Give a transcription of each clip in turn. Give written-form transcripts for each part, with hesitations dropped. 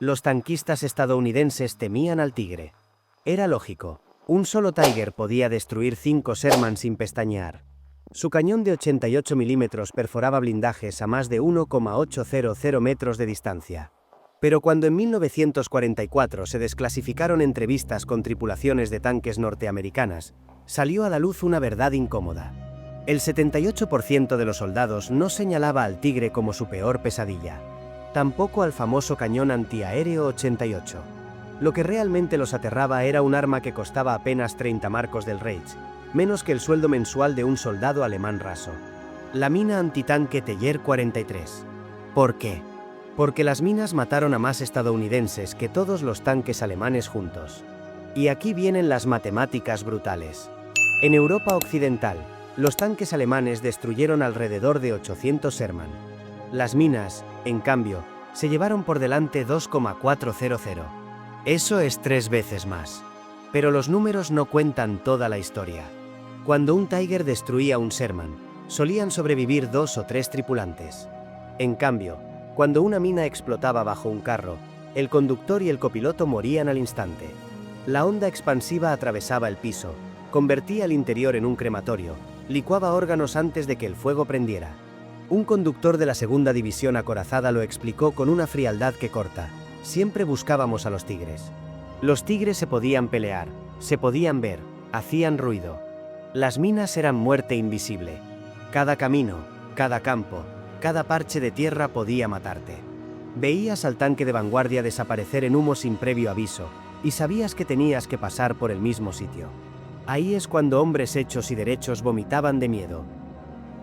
Los tanquistas estadounidenses temían al Tigre. Era lógico. Un solo Tiger podía destruir 5 Sherman sin pestañear. Su cañón de 88 milímetros perforaba blindajes a más de 1,800 metros de distancia. Pero cuando en 1944 se desclasificaron entrevistas con tripulaciones de tanques norteamericanas, salió a la luz una verdad incómoda. El 78% de los soldados no señalaba al Tigre como su peor pesadilla. Tampoco al famoso cañón antiaéreo 88. Lo que realmente los aterraba era un arma que costaba apenas 30 marcos del Reich, menos que el sueldo mensual de un soldado alemán raso. La mina antitanque Teller 43. ¿Por qué? Porque las minas mataron a más estadounidenses que todos los tanques alemanes juntos. Y aquí vienen las matemáticas brutales. En Europa Occidental, los tanques alemanes destruyeron alrededor de 800 Sherman. Las minas, en cambio, se llevaron por delante 2,400. Eso es 3 veces más. Pero los números no cuentan toda la historia. Cuando un Tiger destruía un Sherman, solían sobrevivir 2 o 3 tripulantes. En cambio, cuando una mina explotaba bajo un carro, el conductor y el copiloto morían al instante. La onda expansiva atravesaba el piso, convertía el interior en un crematorio, licuaba órganos antes de que el fuego prendiera. Un conductor de la segunda división acorazada lo explicó con una frialdad que corta. Siempre buscábamos a los tigres. Los tigres se podían pelear, se podían ver, hacían ruido. Las minas eran muerte invisible. Cada camino, cada campo, cada parche de tierra podía matarte. Veías al tanque de vanguardia desaparecer en humo sin previo aviso, y sabías que tenías que pasar por el mismo sitio. Ahí es cuando hombres hechos y derechos vomitaban de miedo.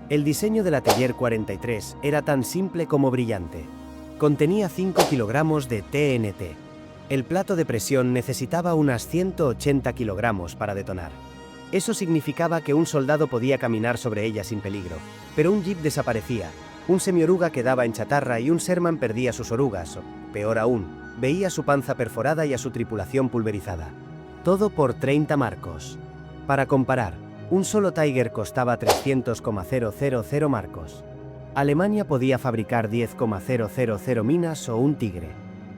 El diseño de la Teller 43 era tan simple como brillante. Contenía 5 kilogramos de TNT. El plato de presión necesitaba unas 180 kilogramos para detonar. Eso significaba que un soldado podía caminar sobre ella sin peligro, pero un jeep desaparecía, un semioruga quedaba en chatarra y un Sherman perdía sus orugas, o, peor aún, veía su panza perforada y a su tripulación pulverizada. Todo por 30 marcos. Para comparar, un solo Tiger costaba 300,000 marcos. Alemania podía fabricar 10,000 minas o un Tigre.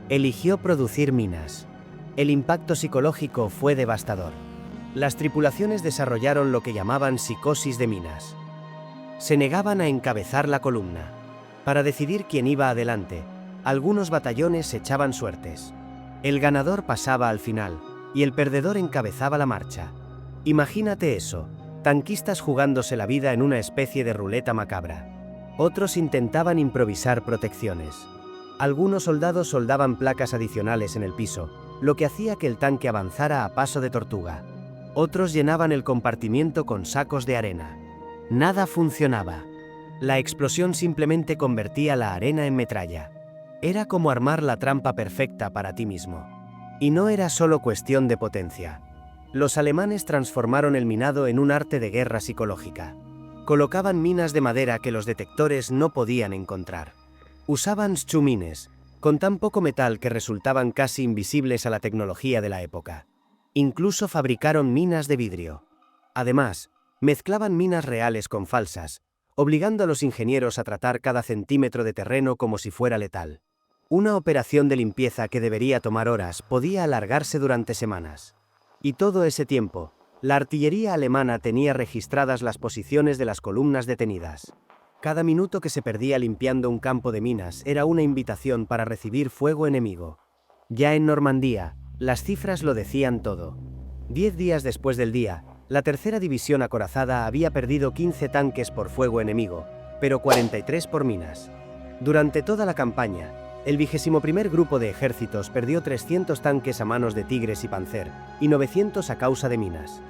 Eligió producir minas. El impacto psicológico fue devastador. Las tripulaciones desarrollaron lo que llamaban psicosis de minas. Se negaban a encabezar la columna. Para decidir quién iba adelante, algunos batallones echaban suertes. El ganador pasaba al final, y el perdedor encabezaba la marcha. Imagínate eso, tanquistas jugándose la vida en una especie de ruleta macabra. Otros intentaban improvisar protecciones. Algunos soldados soldaban placas adicionales en el piso, lo que hacía que el tanque avanzara a paso de tortuga. Otros llenaban el compartimiento con sacos de arena. Nada funcionaba. La explosión simplemente convertía la arena en metralla. Era como armar la trampa perfecta para ti mismo. Y no era solo cuestión de potencia. Los alemanes transformaron el minado en un arte de guerra psicológica. Colocaban minas de madera que los detectores no podían encontrar. Usaban schumines, con tan poco metal que resultaban casi invisibles a la tecnología de la época. Incluso fabricaron minas de vidrio. Además, mezclaban minas reales con falsas, obligando a los ingenieros a tratar cada centímetro de terreno como si fuera letal. Una operación de limpieza que debería tomar horas podía alargarse durante semanas. Y todo ese tiempo, la artillería alemana tenía registradas las posiciones de las columnas detenidas. Cada minuto que se perdía limpiando un campo de minas era una invitación para recibir fuego enemigo. Ya en Normandía, las cifras lo decían todo. 10 días después del día, la tercera división acorazada había perdido 15 tanques por fuego enemigo, pero 43 por minas. Durante toda la campaña, el 21º Grupo de Ejércitos perdió 300 tanques a manos de Tigres y Panzer, y 900 a causa de minas.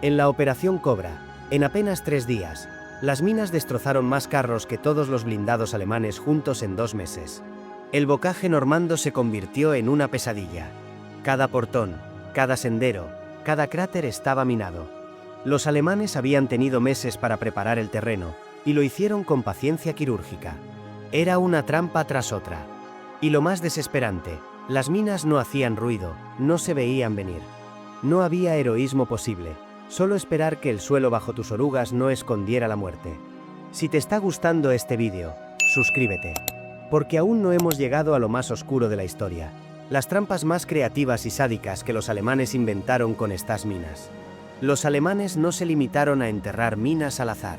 En la Operación Cobra, en apenas 3 días, las minas destrozaron más carros que todos los blindados alemanes juntos en 2 meses. El bocaje normando se convirtió en una pesadilla. Cada portón, cada sendero, cada cráter estaba minado. Los alemanes habían tenido meses para preparar el terreno, y lo hicieron con paciencia quirúrgica. Era una trampa tras otra. Y lo más desesperante, las minas no hacían ruido, no se veían venir. No había heroísmo posible, solo esperar que el suelo bajo tus orugas no escondiera la muerte. Si te está gustando este vídeo, suscríbete, porque aún no hemos llegado a lo más oscuro de la historia, las trampas más creativas y sádicas que los alemanes inventaron con estas minas. Los alemanes no se limitaron a enterrar minas al azar.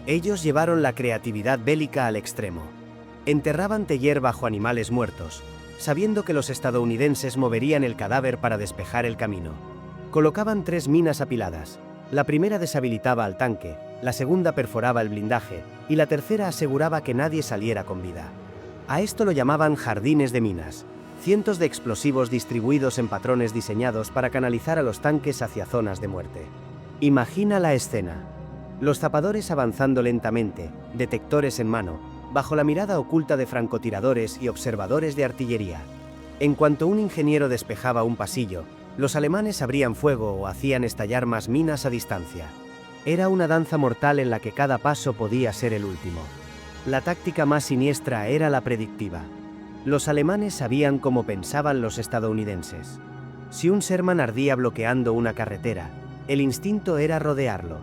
Ellos llevaron la creatividad bélica al extremo. Enterraban teller bajo animales muertos, sabiendo que los estadounidenses moverían el cadáver para despejar el camino. Colocaban 3 minas apiladas. La primera deshabilitaba al tanque, la segunda perforaba el blindaje, y la tercera aseguraba que nadie saliera con vida. A esto lo llamaban jardines de minas, cientos de explosivos distribuidos en patrones diseñados para canalizar a los tanques hacia zonas de muerte. Imagina la escena. Los zapadores avanzando lentamente, detectores en mano, bajo la mirada oculta de francotiradores y observadores de artillería. En cuanto un ingeniero despejaba un pasillo, los alemanes abrían fuego o hacían estallar más minas a distancia. Era una danza mortal en la que cada paso podía ser el último. La táctica más siniestra era la predictiva. Los alemanes sabían cómo pensaban los estadounidenses. Si un Sherman ardía bloqueando una carretera, el instinto era rodearlo.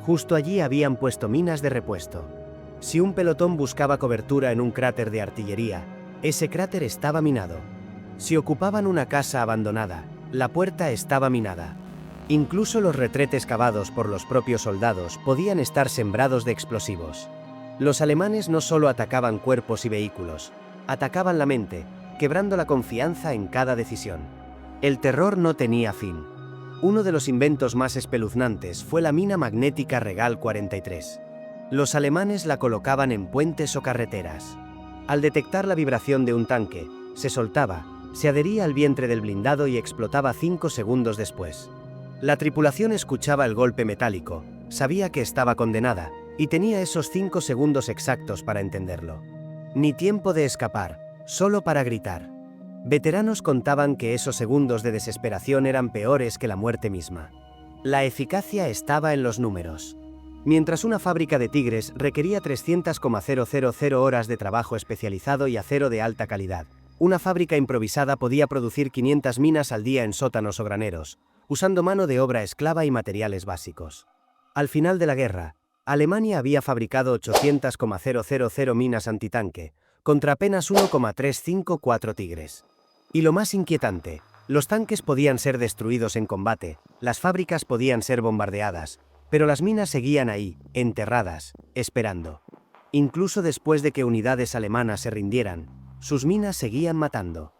Justo allí habían puesto minas de repuesto. Si un pelotón buscaba cobertura en un cráter de artillería, ese cráter estaba minado. Si ocupaban una casa abandonada, la puerta estaba minada. Incluso los retretes cavados por los propios soldados podían estar sembrados de explosivos. Los alemanes no solo atacaban cuerpos y vehículos, atacaban la mente, quebrando la confianza en cada decisión. El terror no tenía fin. Uno de los inventos más espeluznantes fue la mina magnética Regal 43. Los alemanes la colocaban en puentes o carreteras. Al detectar la vibración de un tanque, se soltaba, se adhería al vientre del blindado y explotaba 5 segundos después. La tripulación escuchaba el golpe metálico, sabía que estaba condenada, y tenía esos 5 segundos exactos para entenderlo. Ni tiempo de escapar, solo para gritar. Veteranos contaban que esos segundos de desesperación eran peores que la muerte misma. La eficacia estaba en los números. Mientras una fábrica de Tigres requería 300,000 horas de trabajo especializado y acero de alta calidad, una fábrica improvisada podía producir 500 minas al día en sótanos o graneros, usando mano de obra esclava y materiales básicos. Al final de la guerra, Alemania había fabricado 800,000 minas antitanque, contra apenas 1,354 Tigres. Y lo más inquietante, los tanques podían ser destruidos en combate, las fábricas podían ser bombardeadas, pero las minas seguían ahí, enterradas, esperando. Incluso después de que unidades alemanas se rindieran, sus minas seguían matando.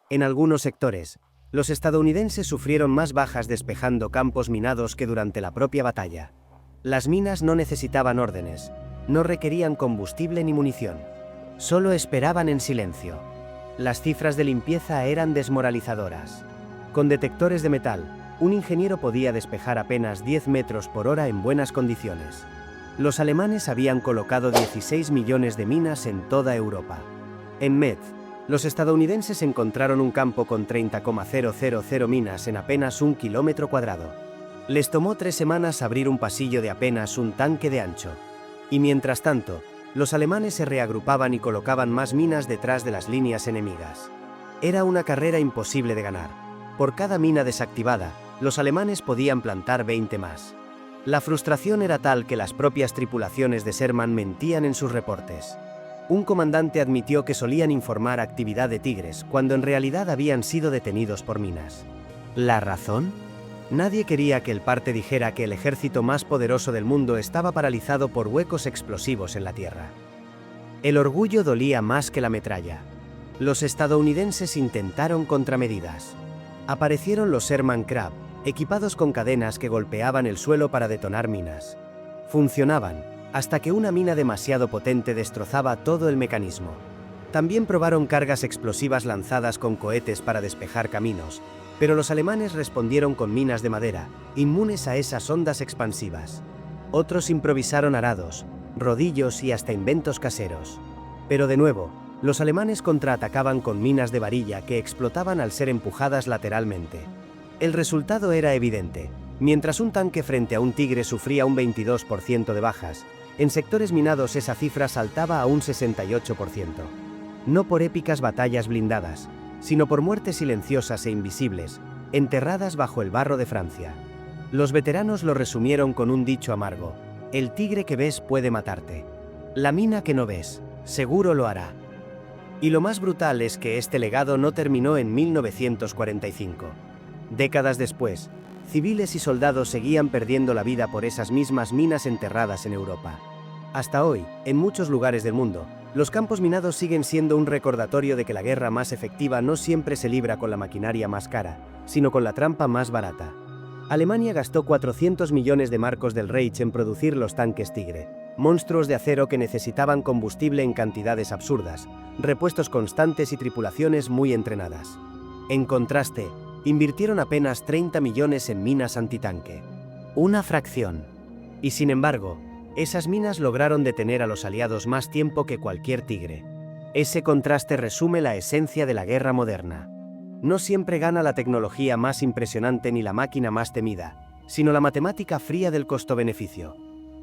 En algunos sectores, los estadounidenses sufrieron más bajas despejando campos minados que durante la propia batalla. Las minas no necesitaban órdenes, no requerían combustible ni munición. Solo esperaban en silencio. Las cifras de limpieza eran desmoralizadoras. Con detectores de metal, un ingeniero podía despejar apenas 10 metros por hora en buenas condiciones. Los alemanes habían colocado 16 millones de minas en toda Europa. En Metz, los estadounidenses encontraron un campo con 30,000 minas en apenas 1 kilómetro cuadrado. Les tomó 3 semanas abrir un pasillo de apenas un tanque de ancho. Y mientras tanto, los alemanes se reagrupaban y colocaban más minas detrás de las líneas enemigas. Era una carrera imposible de ganar. Por cada mina desactivada, los alemanes podían plantar 20 más. La frustración era tal que las propias tripulaciones de Sherman mentían en sus reportes. Un comandante admitió que solían informar actividad de Tigres cuando en realidad habían sido detenidos por minas. ¿La razón? Nadie quería que el parte dijera que el ejército más poderoso del mundo estaba paralizado por huecos explosivos en la tierra. El orgullo dolía más que la metralla. Los estadounidenses intentaron contramedidas. Aparecieron los Sherman Crab, equipados con cadenas que golpeaban el suelo para detonar minas. Funcionaban, hasta que una mina demasiado potente destrozaba todo el mecanismo. También probaron cargas explosivas lanzadas con cohetes para despejar caminos, pero los alemanes respondieron con minas de madera, inmunes a esas ondas expansivas. Otros improvisaron arados, rodillos y hasta inventos caseros. Pero de nuevo, los alemanes contraatacaban con minas de varilla que explotaban al ser empujadas lateralmente. El resultado era evidente. Mientras un tanque frente a un Tigre sufría un 22% de bajas, en sectores minados esa cifra saltaba a un 68%. No por épicas batallas blindadas, sino por muertes silenciosas e invisibles, enterradas bajo el barro de Francia. Los veteranos lo resumieron con un dicho amargo: el tigre que ves puede matarte. La mina que no ves, seguro lo hará. Y lo más brutal es que este legado no terminó en 1945. Décadas después, civiles y soldados seguían perdiendo la vida por esas mismas minas enterradas en Europa. Hasta hoy, en muchos lugares del mundo, los campos minados siguen siendo un recordatorio de que la guerra más efectiva no siempre se libra con la maquinaria más cara, sino con la trampa más barata. Alemania gastó 400 millones de marcos del Reich en producir los tanques Tigre, monstruos de acero que necesitaban combustible en cantidades absurdas, repuestos constantes y tripulaciones muy entrenadas. En contraste, invirtieron apenas 30 millones en minas antitanque. Una fracción. Y sin embargo, esas minas lograron detener a los aliados más tiempo que cualquier Tigre. Ese contraste resume la esencia de la guerra moderna. No siempre gana la tecnología más impresionante ni la máquina más temida, sino la matemática fría del costo-beneficio.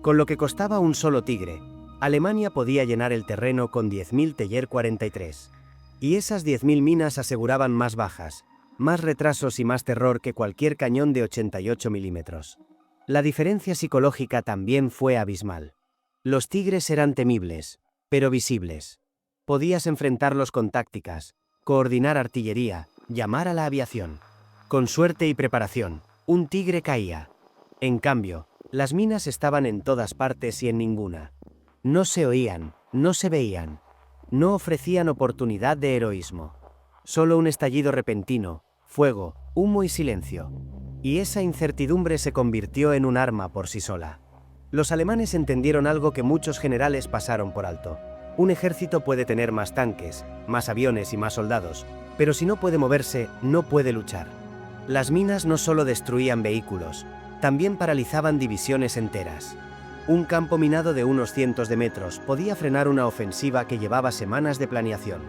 Con lo que costaba un solo Tigre, Alemania podía llenar el terreno con 10.000 Tiger 43. Y esas 10.000 minas aseguraban más bajas, más retrasos y más terror que cualquier cañón de 88 milímetros. La diferencia psicológica también fue abismal. Los Tigres eran temibles, pero visibles. Podías enfrentarlos con tácticas, coordinar artillería, llamar a la aviación. Con suerte y preparación, un Tigre caía. En cambio, las minas estaban en todas partes y en ninguna. No se oían, no se veían. No ofrecían oportunidad de heroísmo. Solo un estallido repentino, fuego, humo y silencio. Y esa incertidumbre se convirtió en un arma por sí sola. Los alemanes entendieron algo que muchos generales pasaron por alto. Un ejército puede tener más tanques, más aviones y más soldados, pero si no puede moverse, no puede luchar. Las minas no solo destruían vehículos, también paralizaban divisiones enteras. Un campo minado de unos cientos de metros podía frenar una ofensiva que llevaba semanas de planeación.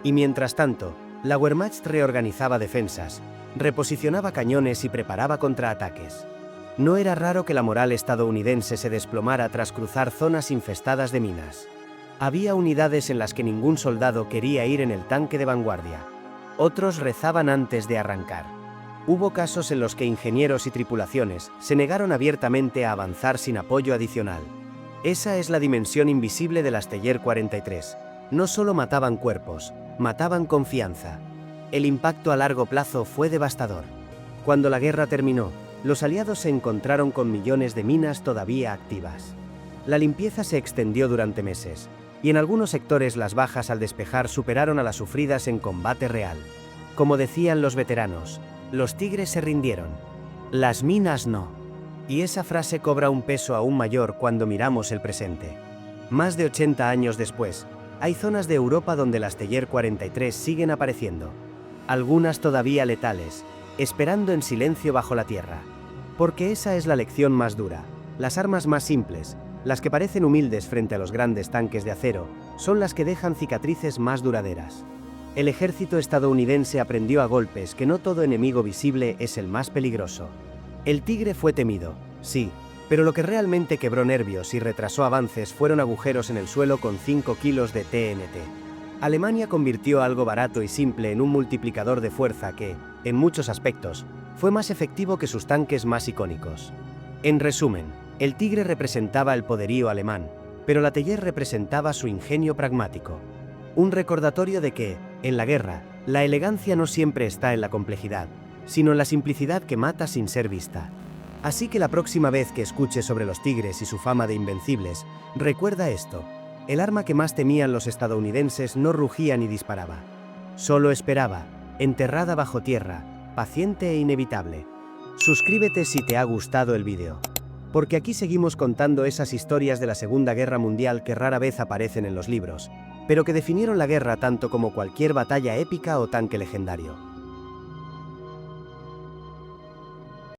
Y mientras tanto, la Wehrmacht reorganizaba defensas, reposicionaba cañones y preparaba contraataques. No era raro que la moral estadounidense se desplomara tras cruzar zonas infestadas de minas. Había unidades en las que ningún soldado quería ir en el tanque de vanguardia. Otros rezaban antes de arrancar. Hubo casos en los que ingenieros y tripulaciones se negaron abiertamente a avanzar sin apoyo adicional. Esa es la dimensión invisible de las Tiger 43. No solo mataban cuerpos, mataban confianza. El impacto a largo plazo fue devastador. Cuando la guerra terminó, los aliados se encontraron con millones de minas todavía activas. La limpieza se extendió durante meses, y en algunos sectores las bajas al despejar superaron a las sufridas en combate real. Como decían los veteranos, los Tigres se rindieron. Las minas no. Y esa frase cobra un peso aún mayor cuando miramos el presente. Más de 80 años después, hay zonas de Europa donde las Tiger 43 siguen apareciendo. Algunas todavía letales, esperando en silencio bajo la tierra. Porque esa es la lección más dura. Las armas más simples, las que parecen humildes frente a los grandes tanques de acero, son las que dejan cicatrices más duraderas. El ejército estadounidense aprendió a golpes que no todo enemigo visible es el más peligroso. El Tigre fue temido, sí, pero lo que realmente quebró nervios y retrasó avances fueron agujeros en el suelo con 5 kilos de TNT. Alemania convirtió algo barato y simple en un multiplicador de fuerza que, en muchos aspectos, fue más efectivo que sus tanques más icónicos. En resumen, el Tigre representaba el poderío alemán, pero la Tiger representaba su ingenio pragmático. Un recordatorio de que, en la guerra, la elegancia no siempre está en la complejidad, sino en la simplicidad que mata sin ser vista. Así que la próxima vez que escuches sobre los Tigres y su fama de invencibles, recuerda esto: el arma que más temían los estadounidenses no rugía ni disparaba. Solo esperaba, enterrada bajo tierra, paciente e inevitable. Suscríbete si te ha gustado el vídeo. Porque aquí seguimos contando esas historias de la Segunda Guerra Mundial que rara vez aparecen en los libros, pero que definieron la guerra tanto como cualquier batalla épica o tanque legendario.